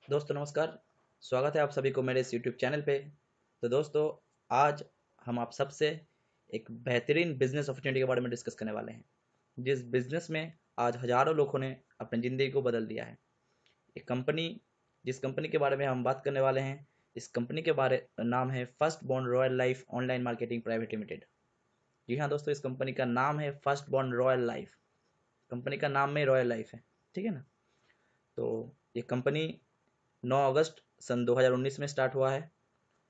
दोस्तों नमस्कार। स्वागत है आप सभी को मेरे इस यूट्यूब चैनल पे। तो दोस्तों, आज हम आप सबसे एक बेहतरीन बिजनेस अपॉर्चुनिटी के बारे में डिस्कस करने वाले हैं, जिस बिजनेस में आज हजारों लोगों ने अपनी ज़िंदगी को बदल दिया है। एक कंपनी, जिस कंपनी के बारे में हम बात करने वाले हैं, इस कंपनी के बारे नाम है first born royal life online marketing private limited. जी हाँ दोस्तों, इस कंपनी का नाम है फर्स्ट बॉर्न रॉयल लाइफ। कंपनी का नाम में रॉयल लाइफ है, ठीक है ना। तो ये कंपनी 9 अगस्त सन 2019 में स्टार्ट हुआ है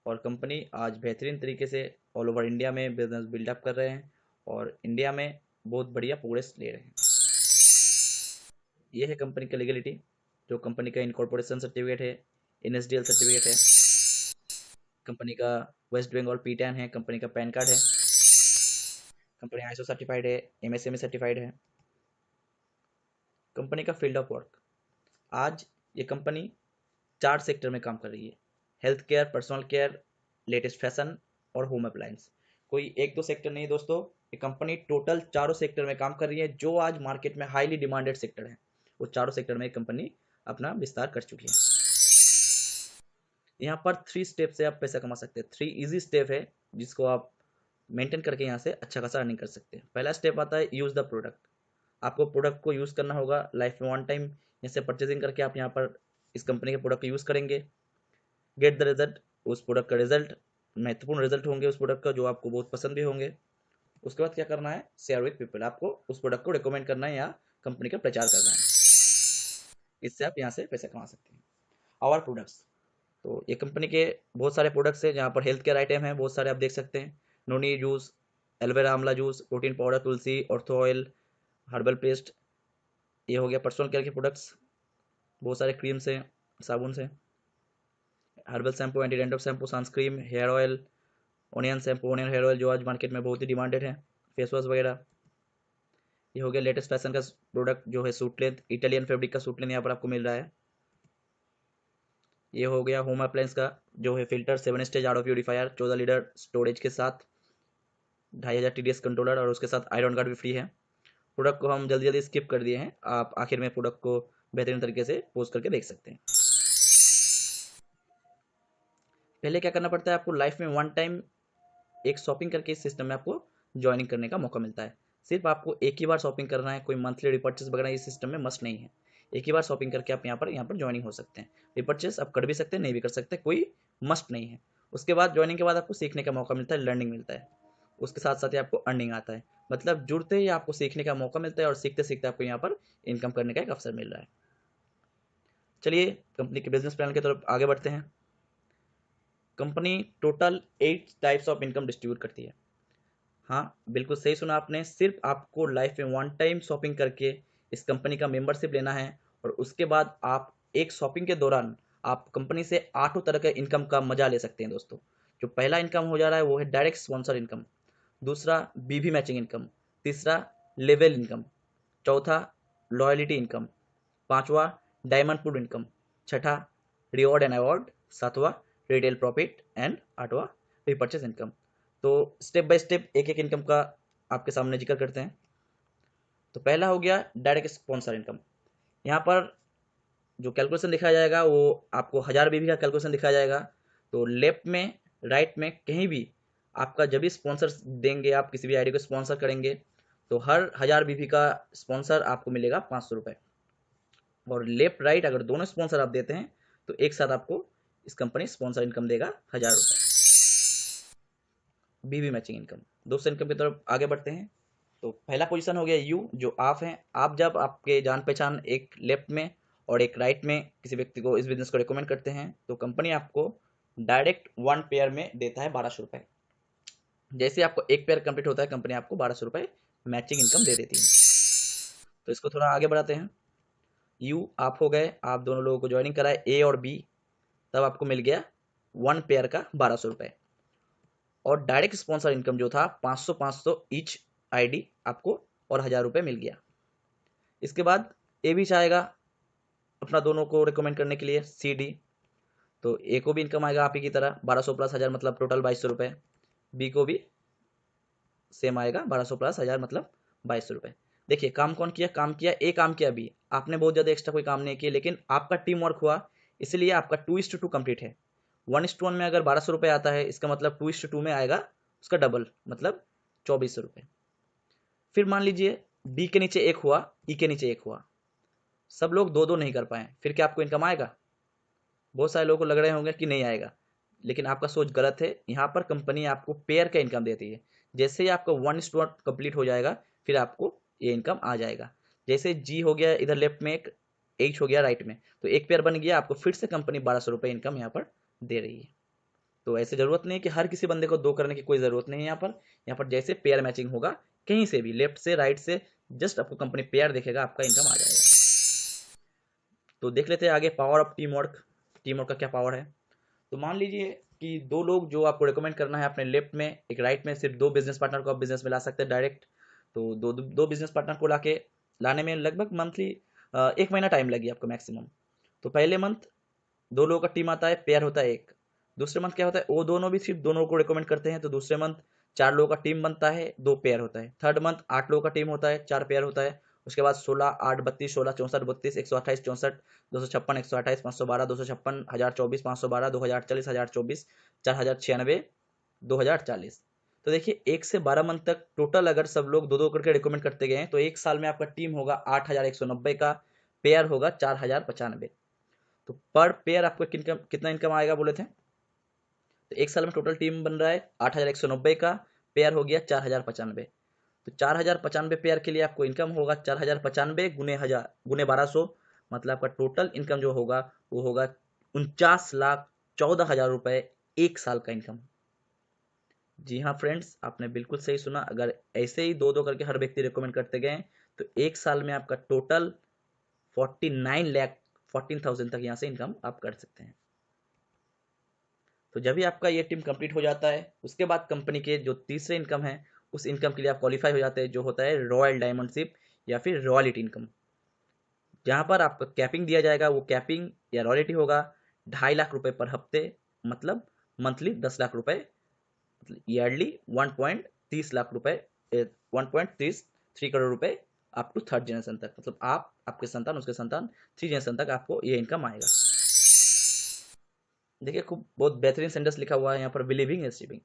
और कंपनी आज बेहतरीन तरीके से ऑल ओवर इंडिया में बिजनेस बिल्डअप कर रहे हैं और इंडिया में बहुत बढ़िया प्रोग्रेस ले रहे हैं। ये है कंपनी का लीगलिटी, जो कंपनी का इनकॉर्पोरेशन सर्टिफिकेट है, NSDL सर्टिफिकेट है, कंपनी का वेस्ट बंगाल P10 है, कंपनी का पैन कार्ड है, कंपनी ISO सर्टिफाइड है, MSME सर्टिफाइड है। कंपनी का फील्ड ऑफ वर्क, आज ये कंपनी 4 सेक्टर में काम कर रही है: health care, personal care, latest fashion और होम अप्लायंस। कोई एक दो सेक्टर नहीं दोस्तों, ये कंपनी टोटल चारों सेक्टर में काम कर रही है, जो आज मार्केट में हाईली डिमांडेड सेक्टर है। वो चारों सेक्टर में कंपनी अपना विस्तार कर चुकी है। यहाँ पर 3 स्टेप से आप पैसा कमा सकते हैं। 3 इजी स्टेप है जिसको आप मेंटेन करके यहाँ से अच्छा खासा अर्निंग कर सकते हैं। पहला स्टेप आता है यूज द प्रोडक्ट। आपको प्रोडक्ट को यूज करना होगा लाइफ में वन टाइम। जैसे परचेजिंग करके आप यहाँ पर इस कंपनी के प्रोडक्ट को यूज करेंगे, गेट द रिजल्ट। उस प्रोडक्ट का रिजल्ट, महत्वपूर्ण रिजल्ट होंगे उस प्रोडक्ट का, जो आपको बहुत पसंद भी होंगे। उसके बाद क्या करना है, शेयर विद पीपल। आपको उस प्रोडक्ट को रिकमेंड करना है या कंपनी का प्रचार करना है। इससे आप यहाँ से पैसा कमा सकते हैं। आवर प्रोडक्ट्स, तो ये कंपनी के बहुत सारे प्रोडक्ट्स हैं, जहाँ पर हेल्थ केयर आइटम है बहुत सारे, आप देख सकते हैं। नोनी जूस, एलोवेरा आंवला जूस, प्रोटीन पाउडर, तुलसी, ऑर्थो ऑयल, हर्बल पेस्ट। ये हो गया पर्सनल केयर के प्रोडक्ट्स, बहुत सारे क्रीम्स हैं, साबुन से, herbal shampoo, anti dandruff shampoo, sunscreen, hair oil, onion shampoo, onion hair oil जो आज मार्केट में बहुत ही डिमांडेड है, फेस वॉश वगैरह। ये हो गया लेटेस्ट फैशन का प्रोडक्ट जो है सूट लेंथ, इटालियन फैब्रिक का सूट लेंथ यहाँ पर आपको मिल रहा है। ये हो गया होम अप्लायंस का, जो है filter 7 stage R O purifier 14 litre storage के साथ, 2500 TDS कंट्रोलर और उसके साथ आयरन गार्ड भी फ्री है। प्रोडक्ट को हम जल्दी जल्दी स्किप कर दिए हैं, आप आखिर में प्रोडक्ट को बेहतरीन तरीके से पोस्ट करके देख सकते हैं। पहले क्या करना पड़ता है, आपको लाइफ में वन टाइम एक शॉपिंग करके इस सिस्टम में आपको ज्वाइनिंग करने का मौका मिलता है। सिर्फ आपको एक ही बार शॉपिंग करना है, कोई मंथली रिपर्चेस वगैरह इस सिस्टम में मस्ट नहीं है। एक ही बार शॉपिंग करके आप यहाँ पर ज्वाइनिंग हो सकते हैं। रिपर्चेस आप कर भी सकते हैं, नहीं भी कर सकते, कोई मस्ट नहीं है। उसके बाद ज्वाइनिंग के बाद आपको सीखने का मौका मिलता है, लर्निंग मिलता है। उसके साथ साथ ही आपको अर्निंग आता है, मतलब जुड़ते ही आपको सीखने का मौका मिलता है और सीखते सीखते आपको यहाँ पर इनकम करने का एक अवसर मिल रहा है। चलिए कंपनी के बिजनेस प्लान की तरफ आगे बढ़ते हैं। Company total 8 types of income distribute करती है। हाँ बिल्कुल सही सुना आपने, सिर्फ आपको लाइफ में वन टाइम शॉपिंग करके इस कंपनी का मेंबरशिप लेना है और उसके बाद आप एक शॉपिंग के दौरान आप कंपनी से 8 तरह के इनकम का मजा ले सकते हैं दोस्तों। जो पहला इनकम हो जा रहा है वो है डायरेक्ट स्पॉन्सर इनकम, दूसरा बीवी मैचिंग इनकम, तीसरा लेवल इनकम, चौथा लॉयल्टी इनकम, पांचवा डायमंड पुल इनकम, छठा रिवॉर्ड एंड अवार्ड, सातवां रिटेल प्रॉफिट एंड आठवां रिपर्चेस इनकम। तो स्टेप बाय स्टेप एक एक इनकम का आपके सामने जिक्र करते हैं। तो पहला हो गया डायरेक्ट स्पॉन्सर इनकम। यहाँ पर जो कैलकुलेशन दिखाया जाएगा वो आपको 1000 बीवी का कैलकुलेशन दिखाया जाएगा। तो लेफ्ट में राइट में कहीं भी आपका जब भी स्पॉन्सर देंगे, आप किसी भी आईडी को स्पॉन्सर करेंगे तो हर 1000 बीवी का स्पॉन्सर आपको मिलेगा 500 रुपये। और लेफ्ट राइट अगर दोनों स्पॉन्सर आप देते हैं तो एक साथ आपको इस कंपनी स्पॉन्सर इनकम देगा 1000 रुपये। बीवी मैचिंग इनकम, दूसरे इनकम की तरफ आगे बढ़ते हैं। तो पहला पोजीशन हो गया यू, जो आप हैं। आप जब आपके जान पहचान एक लेफ्ट में और एक राइट में किसी व्यक्ति को इस बिजनेस को रिकमेंड करते हैं तो कंपनी आपको डायरेक्ट वन पेयर में देता है 1200 रुपये। जैसे आपको एक पेयर कंप्लीट होता है कंपनी आपको 1200 रुपये मैचिंग इनकम दे देती है। तो इसको थोड़ा आगे बढ़ाते हैं। यू आप हो गए, आप दोनों लोगों को ज्वाइनिंग कराए ए और बी, तब आपको मिल गया वन पेयर का 1200 रुपये। और डायरेक्ट स्पॉन्सर इनकम जो था 500 500 ईच आईडी आपको और 1000 रुपये मिल गया। इसके बाद ए भी चाहेगा अपना दोनों को रिकमेंड करने के लिए सी डी, तो ए को भी इनकम आएगा आप ही की तरह 1200 प्लस 1000 मतलब टोटल 2200 रुपये। बी को भी सेम आएगा 1200 प्लस 1000 मतलब 2200 रुपये। देखिए काम कौन किया, काम किया ए, काम किया बी। आपने बहुत ज़्यादा एक्स्ट्रा कोई काम नहीं किया, लेकिन आपका टीम वर्क हुआ। इसलिए आपका 2:2 कंप्लीट है। 1:1 में अगर 1200 रुपये आता है, इसका मतलब 2:2 में आएगा उसका डबल, मतलब 2400 रुपये। फिर मान लीजिए बी के नीचे एक हुआ, ई के नीचे एक हुआ, सब लोग दो दो नहीं कर पाए, फिर क्या आपको इनकम आएगा? बहुत सारे लोगों को लग रहे होंगे कि नहीं आएगा, लेकिन आपका सोच गलत है। यहाँ पर कंपनी आपको पेयर का इनकम देती है। जैसे ही आपका 1:1 कंप्लीट हो जाएगा, फिर आपको ये इनकम आ जाएगा। जैसे जी हो गया इधर लेफ्ट में, एक एच हो गया राइट में, तो एक पेयर बन गया, आपको फिर से कंपनी 1200 रुपये इनकम यहाँ पर दे रही है। तो ऐसे जरूरत नहीं है कि हर किसी बंदे को दो करने की कोई जरूरत नहीं है। यहाँ पर जैसे पेयर मैचिंग होगा, कहीं से भी लेफ्ट से राइट से जस्ट आपको कंपनी पेयर देखेगा, आपका इनकम आ जाएगा। तो देख लेते हैं आगे power of team work. Team work का क्या पावर है? तो मान लीजिए कि दो लोग जो आपको रिकमेंड करना है, अपने लेफ्ट में एक राइट में, सिर्फ दो बिजनेस पार्टनर को आप बिजनेस में ला सकते हैं डायरेक्ट। तो दो बिजनेस पार्टनर को लाने में लगभग मंथली 1 महीना टाइम लगी आपको मैक्सिमम। तो पहले मंथ दो लोगों का टीम आता है, पेयर होता है एक। दूसरे मंथ क्या होता है, वो दोनों भी सिर्फ दोनों को रिकमेंड करते हैं, तो दूसरे मंथ 4 लोगों का टीम बनता है, 2 पेयर होता है। थर्ड मंथ 8 लोगों का टीम होता है, 4 पेयर होता है। उसके बाद 16, 8, 32, 16, 64, 32, 128, 64, 256, 128, 512, 256, 1024, 512, 2040, 1024, 4096, 2040। तो देखिए 1 से 12 मंथ तक टोटल अगर सब लोग दो दो करके रिकमेंड करते गए हैं, तो एक साल में आपका टीम होगा 8190 का, पेयर होगा 4095। तो पर पेयर आपको कितना इनकम आएगा बोले थे? तो एक साल में टोटल टीम बन रहा है 8190 का, पेयर हो गया 4095। तो 4095 पेयर के लिए आपको इनकम होगा 4095 गुने 1200, मतलब आपका टोटल इनकम जो होगा वो होगा 49,14,000 रुपए एक साल का इनकम। जी हाँ फ्रेंड्स, आपने बिल्कुल सही सुना। अगर ऐसे ही दो दो करके हर व्यक्ति रिकमेंड करते गए, तो एक साल में आपका टोटल 49,14,000 तक यहाँ से इनकम आप कर सकते हैं। तो जब भी आपका ये टीम कंप्लीट हो जाता है, उसके बाद कंपनी के जो तीसरे इनकम है, उस इनकम के लिए आप क्वालिफाई हो जाते हैं, जो होता है रॉयल डायमंडशिप या फिर रॉयल्टी इनकम। जहाँ पर आपको कैपिंग दिया जाएगा, वो कैपिंग या रॉयल्टी होगा 2.5 लाख रुपए पर हफ्ते, मतलब मंथली 10 लाख रुपए, मतलब ईयरली 1.30 लाख रुपए, 1.33 करोड़ रुपए अप टू थर्ड जनरेशन तक, मतलब आप, आपके संतान, उसके संतान, 3 जनरेशन तक आपको ये इनकम आएगा। देखिए खूब बहुत बेहतरीन सेंटेंस लिखा हुआ है यहाँ पर, बिलीविंग इज अचीविंग।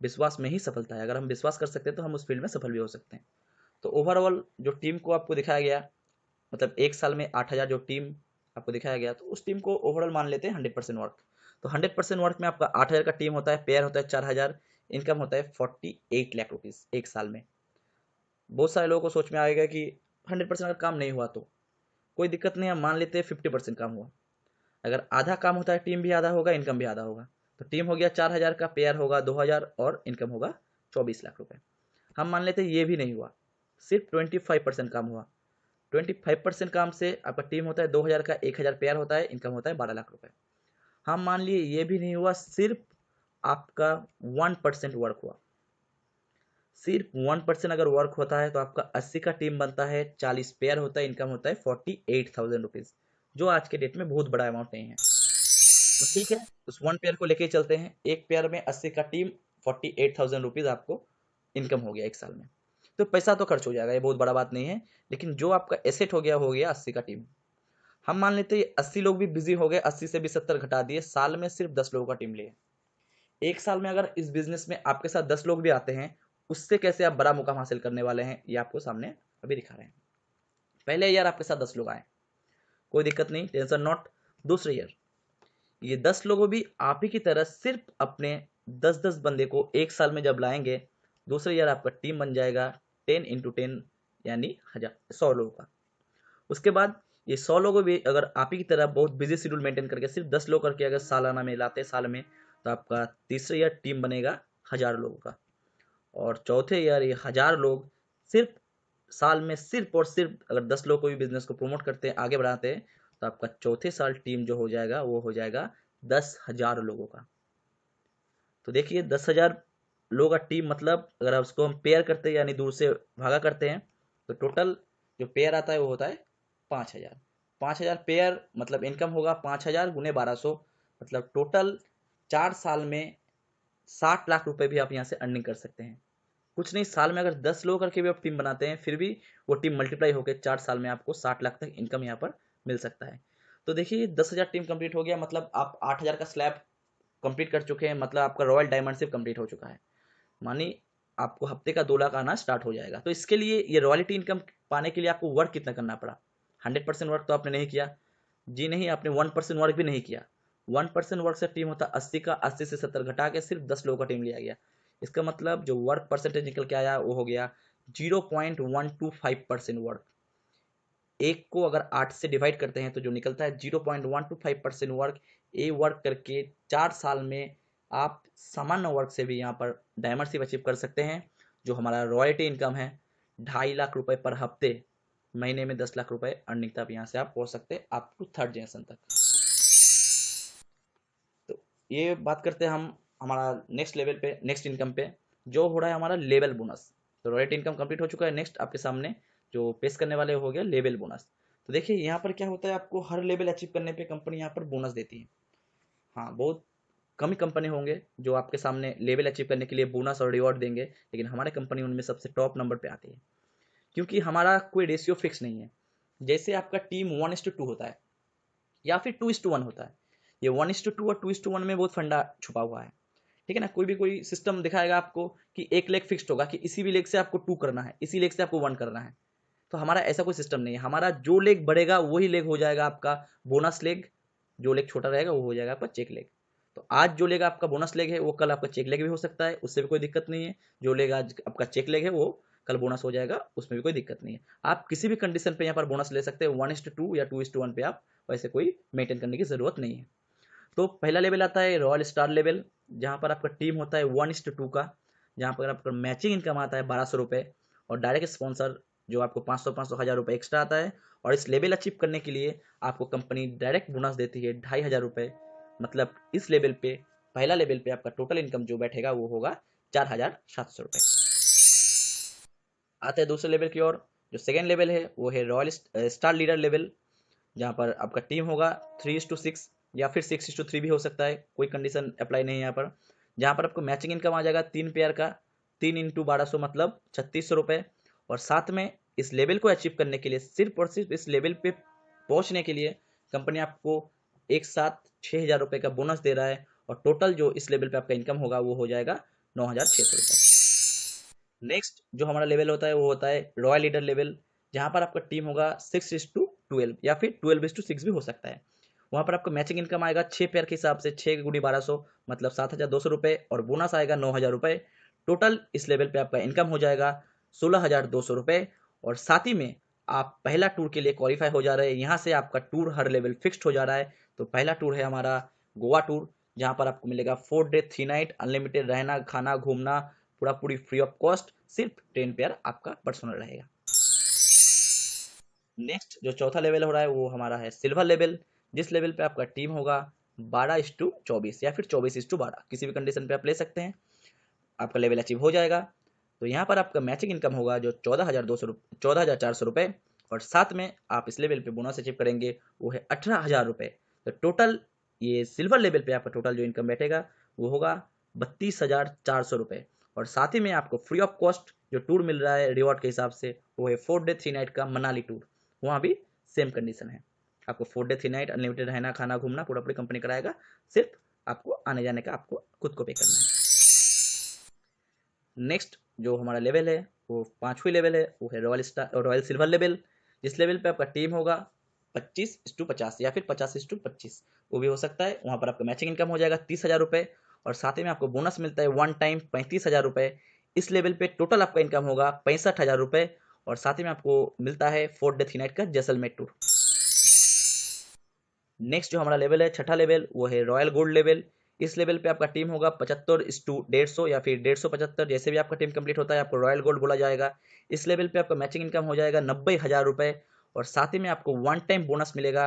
विश्वास में ही सफलता है। अगर हम विश्वास कर सकते हैं तो हम उस फील्ड में सफल भी हो सकते हैं। तो ओवरऑल जो टीम को आपको दिखाया गया, मतलब एक साल में 8000 जो टीम आपको दिखाया गया, तो उस टीम को ओवरऑल मान लेते हैं 100% वर्क। तो 100% वर्क में आपका 8000 का टीम होता है, पेयर होता है 4000, इनकम होता है 48 लाख रुपीज एक साल में। बहुत सारे लोगों को सोच में आएगा कि 100% अगर काम नहीं हुआ तो कोई दिक्कत नहीं है, मान लेते हैं 50% काम हुआ। अगर आधा काम होता है, टीम भी आधा होगा, इनकम भी आधा होगा। तो टीम हो गया 4000 का, पेयर होगा 2000 और इनकम होगा 24 लाख रुपए। हम मान लेते हैं ये भी नहीं हुआ, सिर्फ 25% काम हुआ। 25% काम से आपका टीम होता है 2000 का, 1000 पेयर होता है, इनकम होता है 12 लाख रुपए। हम मान लिए ये भी नहीं हुआ, सिर्फ आपका 1% वर्क हुआ। सिर्फ 1% अगर वर्क होता है तो आपका 80 का टीम बनता है, 40 पेयर होता है, इनकम होता है 48,000 रुपीज, जो आज के डेट में बहुत बड़ा अमाउंट नहीं है। तो ठीक है, उस 1 पेयर को लेके चलते हैं। एक पेयर में 80 का टीम, 48,000 रुपीज आपको इनकम हो गया एक साल में। तो पैसा तो खर्च हो जाएगा, ये बहुत बड़ा बात नहीं है, लेकिन जो आपका एसेट हो गया 80 का टीम। हम मान लेते हैं 80 लोग भी बिजी हो गए, 80 से भी 70 घटा दिए, साल में सिर्फ 10 लोगों का टीम लिए। एक साल में अगर इस बिजनेस में आपके साथ 10 लोग भी आते हैं, उससे कैसे आप बड़ा मुकाम हासिल करने वाले हैं, ये आपको सामने अभी दिखा रहे हैं। पहले ईयर आपके साथ 10 लोग आए, कोई दिक्कत नहीं, टेंशन नॉट। दूसरे ईयर ये 10 लोगों भी आप ही की तरह सिर्फ अपने 10-10 बंदे को एक साल में जब लाएंगे, दूसरे ईयर आपका टीम बन जाएगा 10x10, यानी 100 लोगों का। उसके बाद ये 100 लोगों भी अगर आप ही की तरह बहुत बिजी शेड्यूल मेंटेन करके सिर्फ 10 लोग करके अगर सालाना में लाते साल में, तो आपका तीसरे ईयर टीम बनेगा 1000 लोगों का। और चौथे ईयर ये 1000 लोग सिर्फ साल में सिर्फ और सिर्फ अगर 10 लोग को भी बिजनेस को प्रमोट करते हैं, आगे बढ़ाते हैं, तो आपका चौथे साल टीम जो हो जाएगा वो हो जाएगा 10,000 लोगों का। तो देखिए 10,000 लोगों का टीम, मतलब अगर आप उसको हम पेयर करते हैं यानी दूर से भागा करते हैं, तो टोटल जो पेयर आता है वो होता है 5,000। 5,000 पेयर मतलब इनकम होगा 5,000 गुने 1200, मतलब टोटल 4 साल में 60 लाख रुपए भी आप यहाँ से अर्निंग कर सकते हैं। कुछ नहीं, साल में अगर 10 लोग करके भी आप टीम बनाते हैं, फिर भी वो टीम मल्टीप्लाई होकर 4 साल में आपको 60 लाख तक इनकम यहाँ पर मिल सकता है। तो देखिए 10,000 टीम कंप्लीट हो गया, मतलब आप 8,000 का स्लैब कंप्लीट कर चुके हैं, मतलब आपका रॉयल डायमंडशिप कंप्लीट हो चुका है। मानी आपको हफ्ते का 2 लाख आना स्टार्ट हो जाएगा। तो इसके लिए ये रॉयल्टी इनकम पाने के लिए आपको वर्क कितना करना पड़ा? 100% वर्क तो आपने नहीं किया जी, नहीं, आपने 1% वर्क भी नहीं किया। 1% वर्क से टीम होता 80 का, 80 से 70 घटा के सिर्फ 10 लोगों का टीम लिया गया। इसका मतलब जो वर्क परसेंटेज निकल के आया वो हो गया 0.125% वर्क। एक को अगर 8 से डिवाइड करते हैं तो जो निकलता है 0.125% वर्क। ए वर्क करके 4 साल में आप सामान्य वर्क से भी यहाँ पर डायमंडशिप अचीव कर सकते हैं। जो हमारा रॉयल्टी इनकम है 2.5 लाख रुपए पर हफ्ते, महीने में 10 लाख रुपए अर्निंग तक यहाँ से आप पहुंच सकते हैं अप टू 3rd जनरेशन तक। तो ये बात करते हैं हम हमारा नेक्स्ट लेवल पे, नेक्स्ट इनकम पे, जो हो रहा है हमारा लेवल बोनस। तो रॉयल्टी इनकम कंप्लीट हो चुका है। नेक्स्ट आपके सामने जो पेश करने वाले हो गया लेवल बोनस। तो देखिए यहाँ पर क्या होता है, आपको हर लेवल अचीव करने पे कंपनी यहाँ पर बोनस देती है। हाँ, बहुत कम ही कंपनी होंगे जो आपके सामने लेवल अचीव करने के लिए बोनस और रिवॉर्ड देंगे, लेकिन हमारे कंपनी उनमें सबसे टॉप नंबर पे आती है, क्योंकि हमारा कोई रेशियो फिक्स नहीं है। जैसे आपका टीम 1:2 होता है या फिर 2:1 होता है, ये 1:2 और 2:1 में बहुत फंडा छुपा हुआ है। ठीक है ना, कोई सिस्टम दिखाएगा आपको कि एक लेग फिक्स्ड होगा कि इसी भी लेग से आपको 2 करना है, इसी लेग से आपको 1 करना है। तो हमारा ऐसा कोई सिस्टम नहीं है। हमारा जो लेग बढ़ेगा वही लेग हो जाएगा आपका बोनस लेग, जो लेग छोटा रहेगा वो हो जाएगा आपका चेक लेग। तो आज जो लेग आपका बोनस लेग है वो कल आपका चेक लेग भी हो सकता है, उससे भी कोई दिक्कत नहीं है। जो लेग आज आपका चेक लेग है वो कल बोनस हो जाएगा, उसमें भी कोई दिक्कत नहीं है। आप किसी भी कंडीशन पे यहाँ पर बोनस ले सकते हैं। 1:2 या 2:1 पे आप वैसे कोई मेंटेन करने की जरूरत नहीं है। तो पहला लेवल आता है रॉयल स्टार लेवल, जहाँ पर आपका टीम होता है 1:2 का, जहाँ पर आपका मैचिंग इनकम आता है 1200 रुपये, और डायरेक्ट स्पॉन्सर जो आपको 500-500 हज़ार रुपये एक्स्ट्रा आता है। और इस लेवल अचीव करने के लिए आपको कंपनी डायरेक्ट बोनस देती है 2,500 रुपये। मतलब इस लेवल पे, पहला लेवल पे आपका टोटल इनकम जो बैठेगा वो होगा 4,700 रुपये। आते हैं दूसरे लेवल की ओर। जो सेकेंड लेवल है वो है रॉयल स्टार लीडर लेवल, जहाँ पर आपका टीम होगा 3:6 या फिर 6:3 भी हो सकता है, कोई कंडीशन अप्लाई नहीं है यहाँ पर। जहाँ पर आपको मैचिंग इनकम आ जाएगा 3 पेयर का, 3 × 1200 मतलब 3600 रुपये। और साथ में इस लेवल को अचीव करने के लिए, सिर्फ और सिर्फ इस लेवल पे पहुँचने के लिए कंपनी आपको एक साथ 6,000 रुपये का बोनस दे रहा है। और टोटल जो इस लेवल पे आपका इनकम होगा वो हो जाएगा 9,600 रुपये। नेक्स्ट जो हमारा लेवल होता है वो होता है रॉयल लीडर लेवल, जहाँ पर आपका टीम होगा 6:12 या फिर 12:6 भी हो सकता है। वहाँ पर आपको मैचिंग इनकम आएगा 6 पेयर के हिसाब से, 6 × 1200 मतलब 7,200 रुपये, और बोनस आएगा 9,000 रुपये। टोटल इस लेवल पे आपका इनकम हो जाएगा 16,200 रुपये। और साथ ही में आप पहला टूर के लिए क्वालिफाई हो जा रहे हैं। यहाँ से आपका टूर हर लेवल फिक्स्ड हो जा रहा है। तो पहला टूर है हमारा गोवा टूर, जहाँ पर आपको मिलेगा 4 डे 3 नाइट अनलिमिटेड रहना खाना घूमना पूरा पूरी फ्री ऑफ कॉस्ट, सिर्फ 10 पेयर आपका पर्सनल रहेगा। नेक्स्ट जो चौथा लेवल हो रहा है वो हमारा है सिल्वर लेवल, जिस लेवल पे आपका टीम होगा 12:24 या फिर 24:12, किसी भी कंडीशन पे आप ले सकते हैं, आपका लेवल अचीव हो जाएगा। तो यहाँ पर आपका मैचिंग इनकम होगा जो 14,400 रुपये, और साथ में आप इस लेवल पे बोनस अचीव करेंगे वो है 18,000 रुपये। तो टोटल ये सिल्वर लेवल पे आपका टोटल जो इनकम बैठेगा वो होगा 32,400 रुपये। और साथ ही में आपको फ्री ऑफ कॉस्ट जो टूर मिल रहा है रिवॉर्ड के हिसाब से वो है 4 डे 3 नाइट का मनाली टूर। वहाँ भी सेम कंडीशन है, आपको 4 डे 3 नाइट अनलिमिटेड रहना खाना घूमना पूरा पूरी कंपनी कराएगा, सिर्फ आपको आने जाने का आपको खुद को पे करना है। नेक्स्ट जो हमारा लेवल है वो पांचवी लेवल है, वो है रॉयल सिल्वर लेवल, जिस लेवल पे आपका टीम होगा 25:50 या फिर 50:25, वो भी हो सकता है। वहाँ पर आपका मैचिंग इनकम हो जाएगा 30,000 रुपये, और साथ ही में आपको बोनस मिलता है 1 टाइम 35,000 रुपये। इस लेवल पे टोटल आपका इनकम होगा 65,000 रुपये, और साथ ही में आपको मिलता है 4 डे 3 नाइट का जैसलमेर टूर। नेक्स्ट जो हमारा लेवल है छठा लेवल वो है रॉयल गोल्ड लेवल। इस लेवल पे आपका टीम होगा 75:150 या फिर 150-75, जैसे भी आपका टीम कंप्लीट होता है आपको रॉयल गोल्ड बोला जाएगा। इस लेवल पे आपका मैचिंग इनकम हो जाएगा 90,000 रुपये, और साथ ही में आपको 1 टाइम बोनस मिलेगा,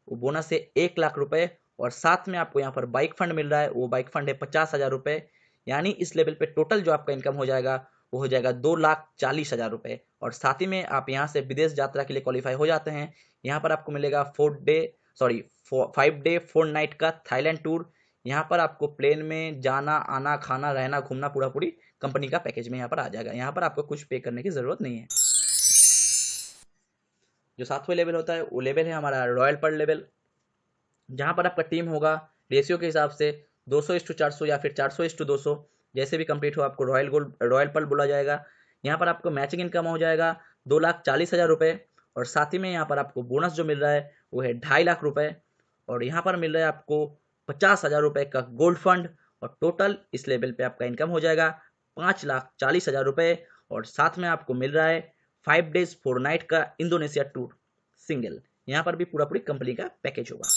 वो बोनस है 1,00,000 रुपये। और साथ में आपको यहाँ पर बाइक फंड मिल रहा है, वो बाइक फंड है 50,000 रुपये। यानी इस लेवल पे टोटल जो आपका इनकम हो जाएगा वो हो जाएगा 2,40,000 रुपये। और साथ ही में आप यहाँ से विदेश यात्रा के लिए क्वालिफाई हो जाते हैं। यहाँ पर आपको मिलेगा 5 डे 4 नाइट का थाईलैंड टूर। यहाँ पर आपको प्लेन में जाना आना खाना रहना घूमना पूरा पूरी कंपनी का पैकेज में यहाँ पर आ जाएगा। यहाँ पर आपको कुछ पे करने की जरूरत नहीं है। जो सातवें लेवल होता है वो लेवल है हमारा रॉयल पर्ल लेवल। जहाँ पर आपका टीम होगा रेशियो के हिसाब से 200:400 या फिर 400:200, जैसे भी कंप्लीट हो आपको रॉयल पल बोला जाएगा। यहाँ पर आपको मैचिंग इनकम हो जाएगा 2,40,000 रुपये, और साथ ही में यहाँ पर आपको बोनस जो मिल रहा है वो है 2.5 लाख रुपये, और यहाँ पर मिल रहा है आपको 50,000 रुपये का गोल्ड फंड, और टोटल इस लेवल पे आपका इनकम हो जाएगा 5,40,000 रुपये, और साथ में आपको मिल रहा है 5 डेज 4 नाइट का इंडोनेशिया टूर सिंगल। यहाँ पर भी पूरा पूरी कंपनी का पैकेज होगा।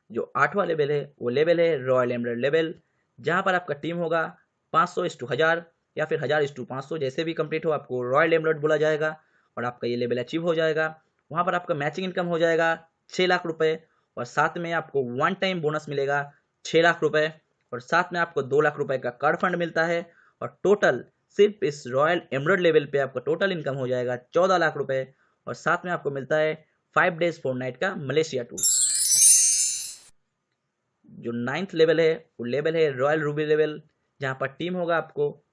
जो 8वां लेवल है वो लेवल है रॉयल एमराल्ड लेवल, जहाँ पर आपका टीम होगा 500:1000 या फिर 1000:500, जैसे भी कंप्लीट हो आपको रॉयल एमराल्ड बोला जाएगा, और आपका ये लेवल अचीव हो जाएगा। वहाँ पर आपका मैचिंग इनकम हो जाएगा 6 लाख रुपए, और साथ में आपको वन टाइम बोनस मिलेगा 6 लाख रुपए, और साथ में आपको 2 लाख रुपए का कार्ड फंड मिलता है, और टोटल सिर्फ इस रॉयल एमराल्ड लेवल पे आपका टोटल इनकम हो जाएगा 14 लाख रुपए, और साथ में आपको मिलता है 5 डेज 4 नाइट का मलेशिया टूर। जो 9th लेवल है वो लेवल है रॉयल रूबी लेवल, जहाँ पर टीम होगा आपको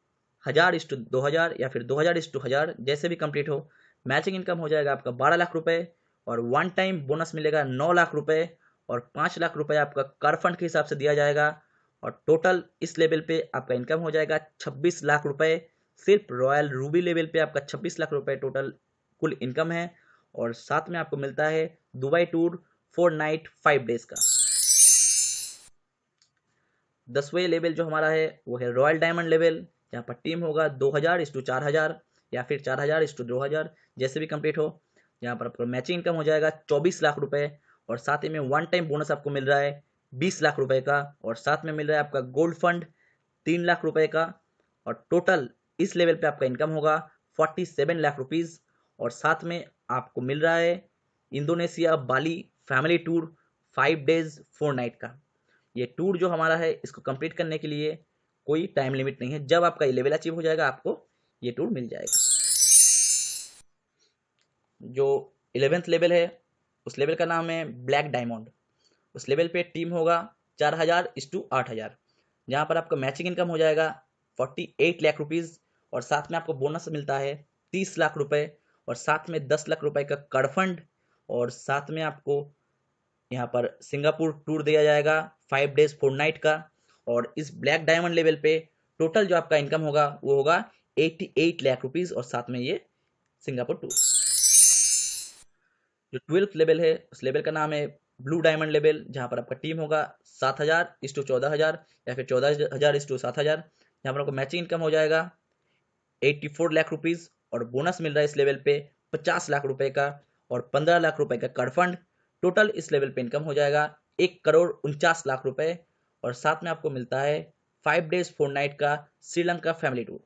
1000:2000 या फिर 2000:1000, जैसे भी कंप्लीट हो। मैचिंग इनकम हो जाएगा आपका 12 लाख रुपए, और वन टाइम बोनस मिलेगा 9 लाख रुपए, और 5 लाख रुपए आपका कार फंड के हिसाब से दिया जाएगा, और टोटल इस लेवल पे आपका इनकम हो जाएगा 26 लाख रुपए। सिर्फ रॉयल रूबी लेवल पे आपका 26 लाख रुपए टोटल कुल इनकम है, और साथ में आपको मिलता है दुबई टूर 4 नाइट 5 डेज का। 10वें लेवल जो हमारा है वो है रॉयल डायमंड लेवल, जहाँ पर टीम होगा 2000:4000 या फिर 4000:2000, जैसे भी कंप्लीट हो। यहाँ पर आपको मैचिंग इनकम हो जाएगा 24 लाख रुपए, और साथ ही में वन टाइम बोनस आपको मिल रहा है 20 लाख रुपए का, और साथ में मिल रहा है आपका गोल्ड फंड 3 लाख रुपए का, और टोटल इस लेवल पे आपका इनकम होगा 47 लाख रुपीज़, और साथ में आपको मिल रहा है इंडोनेशिया बाली फैमिली टूर 5 डेज 4 नाइट का। ये टूर जो हमारा है इसको कंप्लीट करने के लिए कोई टाइम लिमिट नहीं है, जब आपका ये लेवल अचीव हो जाएगा आपको ये टूर मिल जाएगा। जो 11th लेवल है उस लेवल का नाम है ब्लैक डायमंड। उस लेवल पे टीम होगा 4000:8000, जहाँ पर आपका मैचिंग इनकम हो जाएगा 48 लाख रुपीज़, और साथ में आपको बोनस मिलता है 30 लाख रुपए, और साथ में 10 लाख रुपए का कार्ड फंड, और साथ में आपको यहाँ पर सिंगापुर टूर दिया जाएगा 5 डेज 4 नाइट का। और इस ब्लैक डायमंड लेवल पे टोटल जो आपका इनकम होगा वो होगा 88 लाख रुपीज़, और साथ में ये सिंगापुर टूर। जो 12th लेवल है उस लेवल का नाम है ब्लू डायमंड लेवल, जहाँ पर आपका टीम होगा 7000:14000 या फिर 14000:7000, जहाँ पर आपको मैचिंग इनकम हो जाएगा 84 लाख रुपीज़, और बोनस मिल रहा है इस लेवल पे 50 लाख रुपए का, और 15 लाख रुपए का कार्ड फंड। टोटल इस लेवल पे इनकम हो जाएगा 1,49,00,000 रुपए, और साथ में आपको मिलता है 5 डेज 4 नाइट का श्रीलंका फैमिली टूर।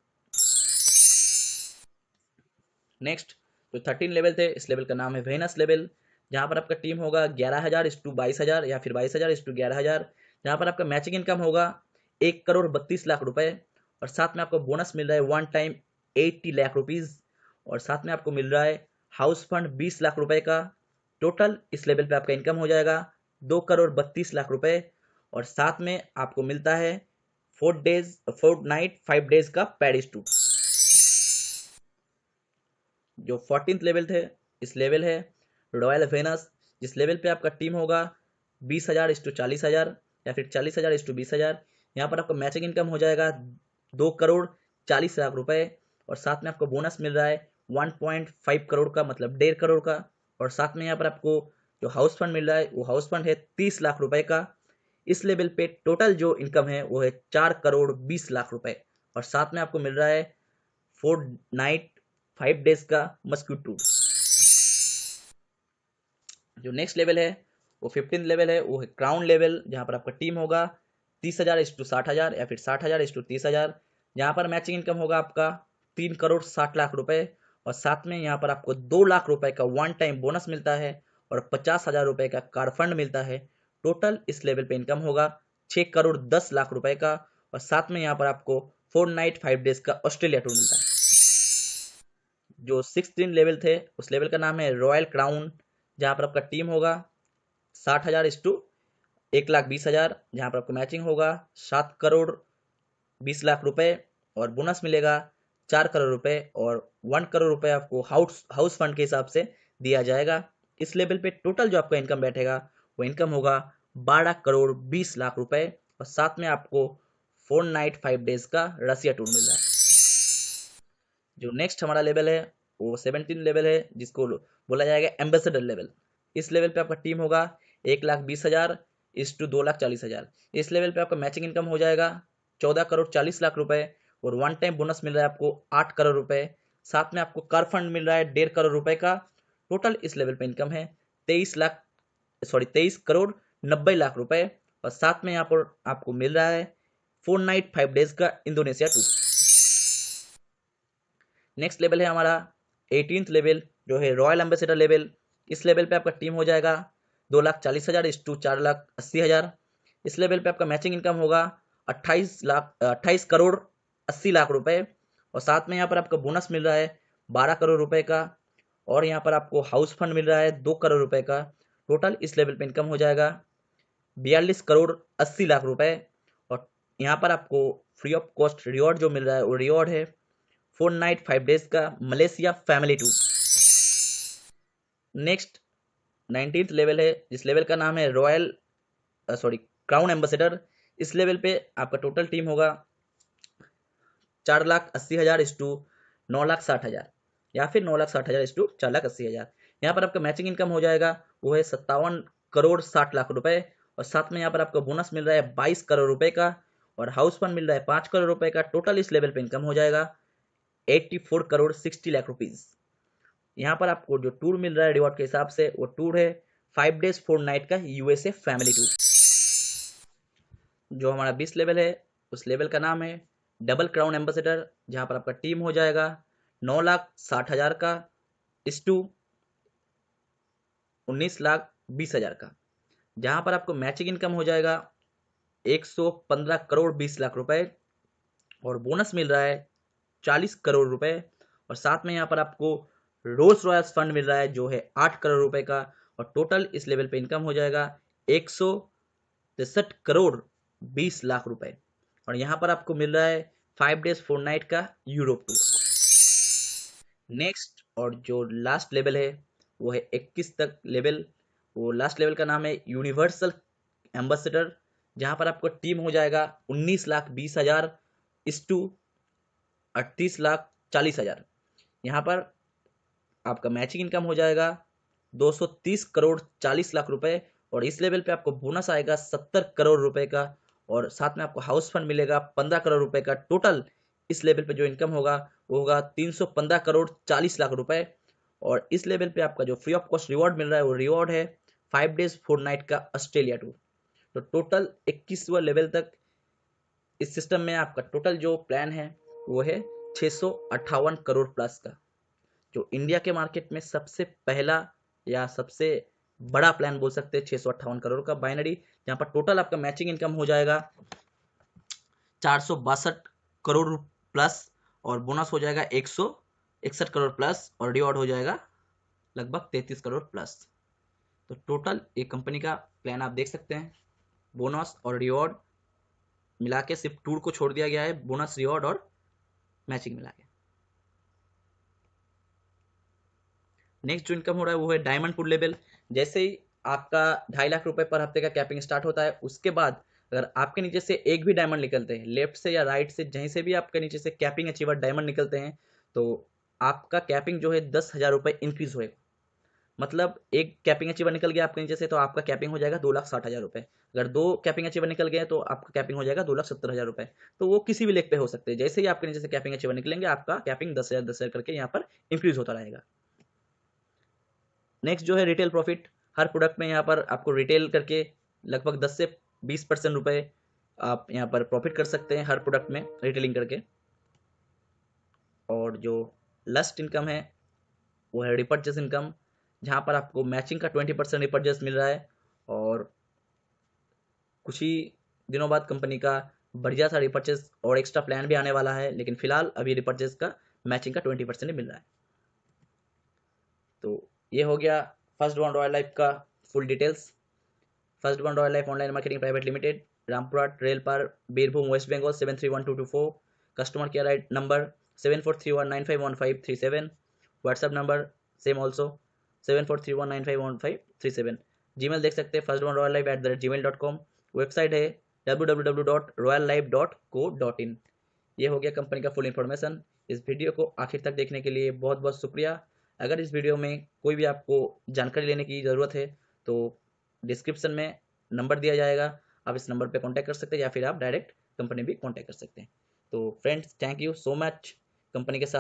नेक्स्ट जो 13 लेवल थे इस लेवल का नाम है वेनस लेवल, जहाँ पर आपका टीम होगा 11,000:22,000 या फिर 22,000:11,000, जहाँ पर आपका मैचिंग इनकम होगा 1,32,00,000 रुपए, और साथ में आपको बोनस मिल रहा है वन टाइम 80 लाख रुपीज़, और साथ में आपको मिल रहा है हाउस फंड 20 लाख रुपए का। टोटल इस लेवल पे आपका इनकम हो जाएगा 2,32,00,000 रुपए, और साथ में आपको मिलता है 4 नाइट 5 डेज का पेरिस टूर। जो 14th लेवल थे इस लेवल है रॉयल वेनस, जिस लेवल पे आपका टीम होगा 20,000:40,000 या फिर 40,000:20,000, यहाँ पर आपको मैचिंग इनकम हो जाएगा 2,40,00,000 रुपए, और साथ में आपको बोनस मिल रहा है 1.5 करोड़ का, मतलब 1.5 करोड़ का, और साथ में यहाँ पर आपको जो हाउस फंड मिल रहा है वो हाउस फंड है 30 लाख रुपए का। इस लेवल पे टोटल जो इनकम है वो है 4,20,00,000 रुपए, और साथ में आपको मिल रहा है 4 नाइट 5 डेज का मस्क्यू टूर। जो नेक्स्ट लेवल है वो 15th लेवल है, वो है क्राउन लेवल, जहाँ पर आपका टीम होगा 30,000:60,000 या फिर 60,000:30,000, जहाँ पर मैचिंग इनकम होगा आपका 3,60,00,000 रुपए, और साथ में यहाँ पर आपको 2 लाख रुपए का वन टाइम बोनस मिलता है, और 50,000 रुपए का कार फंड मिलता है। टोटल इस लेवल पे इनकम होगा 6,10,00,000 रुपए का, और साथ में यहाँ पर आपको 4 नाइट 5 डेज का ऑस्ट्रेलिया टूर मिलता है। जो 16 लेवल थे उस लेवल का नाम है रॉयल क्राउन, जहाँ पर आपका टीम होगा 60,000:1,20,000, जहाँ पर आपको मैचिंग होगा 7,20,00,000 रुपए, और बोनस मिलेगा 4 करोड़ रुपए, और 1 करोड़ रुपए आपको हाउस फंड के हिसाब से दिया जाएगा इस लेवल पे टोटल जो आपका इनकम बैठेगा वो इनकम होगा 12 करोड़ 20 लाख रुपए, और साथ में आपको 4 नाइट 5 डेज का रसिया टूर मिल रहा है। जो नेक्स्ट हमारा लेवल है वो 17 लेवल है, जिसको बोला जाएगा एम्बेसडर लेवल। इस लेवल पे आपका टीम होगा 1,20,000 इस टू 2,40,000। इस लेवल पे आपका मैचिंग इनकम हो जाएगा 14 करोड़ 40 लाख रुपए, और वन टाइम बोनस मिल रहा है आपको 8 करोड़ रुपए। साथ में आपको कार फंड मिल रहा है 1.5 करोड़ रुपए का। टोटल इस लेवल पे इनकम है 23 करोड़ 90 लाख रुपए, और साथ में यहाँ पर आपको मिल रहा है 4 नाइट 5 डेज का इंडोनेशिया टूर। नेक्स्ट लेवल है हमारा 18th लेवल, जो है रॉयल एम्बेसडर लेवल। इस लेवल पे आपका टीम हो जाएगा 2,40,000 इस टू 4,80,000। इस लेवल पे आपका मैचिंग इनकम होगा 28 करोड़ 80 लाख रुपए, और साथ में यहाँ पर आपका बोनस मिल रहा है 12 करोड़ रुपए का, और यहाँ पर आपको हाउस फंड मिल रहा है 2 करोड़ रुपए का। टोटल इस लेवल पे इनकम हो जाएगा 42 करोड़ 80 लाख रुपए, और यहाँ पर आपको फ्री ऑफ कॉस्ट रिवॉर्ड जो मिल रहा है वो रिवॉर्ड है 4 नाइट 5 डेज का Malaysia family tour. Next 19th level है, जिस लेवल का नाम है रॉयल क्राउन एम्बेसडर। इस लेवल पे आपका टोटल टीम होगा 4,80,000 इस टू 9,60,000, या फिर 9,60,000 इस टू 4,80,000। यहाँ पर आपका मैचिंग इनकम हो जाएगा वो है 57 करोड़ 60 लाख रुपए, और साथ में यहाँ पर आपको बोनस मिल रहा है 22 करोड़ रुपए का, और हाउस फंड मिल रहा है 5 करोड़ रुपए का। टोटल इस लेवल पे इनकम हो जाएगा 84 करोड़ 60 लाख रुपीज। यहाँ पर आपको जो टूर मिल रहा है रिवॉर्ड के हिसाब से वो टूर है 5 डेज 4 नाइट का यूएसए फैमिली टूर। जो हमारा 20 लेवल है उस लेवल का नाम है डबल क्राउन एम्बेसडर, जहाँ पर आपका टीम हो जाएगा 9,60,000 का इस टू 19,20,000 का, जहाँ पर आपको मैचिंग इनकम हो जाएगा 115 करोड़ 20 लाख रुपए, और बोनस मिल रहा है 40 करोड़ रुपए, और साथ में यहाँ पर आपको रोल्स रॉयल्स फंड मिल रहा है जो है 8 करोड़ रुपए का, और टोटल इस लेवल पे इनकम हो जाएगा 163 करोड़ 20 लाख रुपए, और यहाँ पर आपको मिल रहा है 5 डेज 4 नाइट का यूरोप टूर। नेक्स्ट और जो लास्ट लेवल है वो है 21 तक लेवल। वो लास्ट लेवल का नाम है यूनिवर्सल एम्बेसडर, जहाँ पर आपको टीम हो जाएगा 19,20,000 इस टू 38,40,000। यहाँ पर आपका मैचिंग इनकम हो जाएगा 230 करोड़ 40 लाख रुपए, और इस लेवल पे आपको बोनस आएगा 70 करोड़ रुपए का, और साथ में आपको हाउस फंड मिलेगा 15 करोड़ रुपए का। टोटल इस लेवल पे जो इनकम होगा वो होगा 315 करोड़ 40 लाख रुपए, और इस लेवल पे आपका जो फ्री ऑफ कॉस्ट रिवॉर्ड मिल रहा है वो रिवॉर्ड है 5 डेज 4 नाइट का ऑस्ट्रेलिया टूर। तो टोटल 21वां लेवल तक इस सिस्टम में आपका टोटल जो प्लान है वो है 658 करोड़ प्लस का, जो इंडिया के मार्केट में सबसे पहला या सबसे बड़ा प्लान बोल सकते हैं 658 करोड़ का बाइनरी, जहां पर टोटल आपका मैचिंग इनकम हो जाएगा 462 करोड़ प्लस, और बोनस हो जाएगा 161 करोड़ प्लस, और रिवॉर्ड हो जाएगा लगभग 33 करोड़ प्लस। तो टोटल एक कंपनी का प्लान आप देख सकते हैं, बोनस और रिवॉर्ड मिला के सिर्फ टूर को छोड़ दिया गया है, बोनस रिवॉर्ड और मैचिंग मिला के। नेक्स्ट जो इनकम हो रहा है वो है डायमंड पूल लेवल। जैसे ही आपका 2.5 लाख रुपए पर हफ्ते का कैपिंग स्टार्ट होता है, उसके बाद अगर आपके नीचे से एक भी डायमंड निकलते हैं, लेफ्ट से या राइट से जहीं से भी आपके नीचे से कैपिंग अचीवर डायमंड निकलते हैं, तो आपका कैपिंग जो है 10,000 रुपए इंक्रीज होएगा। मतलब एक कैपिंग अचीवर निकल गया आपके नीचे से तो आपका कैपिंग हो जाएगा 2,60,000 रुपए। अगर 2 कैपिंग अचीवर निकल गए तो आपका कैपिंग हो जाएगा 2,70,000 रुपए। तो वो किसी भी लेग पे हो सकते हैं, जैसे ही आपके नीचे से कैपिंग अचीवर निकलेंगे आपका कैपिंग 10,000 करके यहाँ पर इंक्रीज होता रहेगा। नेक्स्ट जो है रिटेल प्रॉफिट, हर प्रोडक्ट में यहाँ पर आपको रिटेल करके लगभग 10 से 20% रुपए आप यहाँ पर प्रॉफिट कर सकते हैं हर प्रोडक्ट में रिटेलिंग करके। और जो लास्ट इनकम है वो है रिपर्चेस इनकम, जहाँ पर आपको मैचिंग का 20% रिपर्चेस मिल रहा है, और कुछ ही दिनों बाद कंपनी का बढ़िया सा रिपर्चेस और एक्स्ट्रा प्लान भी आने वाला है, लेकिन फिलहाल अभी रिपर्चेस का मैचिंग का 20% ही मिल रहा है। तो ये हो गया फर्स्ट वन रॉयल लाइफ का full details. First one royal life online marketing private limited, Rampura रेल पर Birbhum west Bengal 731224। Customer care number 7431951537। WhatsApp number same also 7431951537। Gmail देख सकते हैं firstoneroyallife@gmail.com। वेबसाइट है www.royallife.co.in। ये हो गया कंपनी का फुल इन्फॉर्मेशन। इस वीडियो को आखिर तक देखने के लिए बहुत बहुत शुक्रिया। अगर इस वीडियो में कोई भी आपको जानकारी लेने की ज़रूरत है तो डिस्क्रिप्शन में नंबर दिया जाएगा, आप इस नंबर पे कांटेक्ट कर सकते हैं या फिर आप डायरेक्ट कंपनी भी कांटेक्ट कर सकते हैं। तो friends, thank you so much company के साथ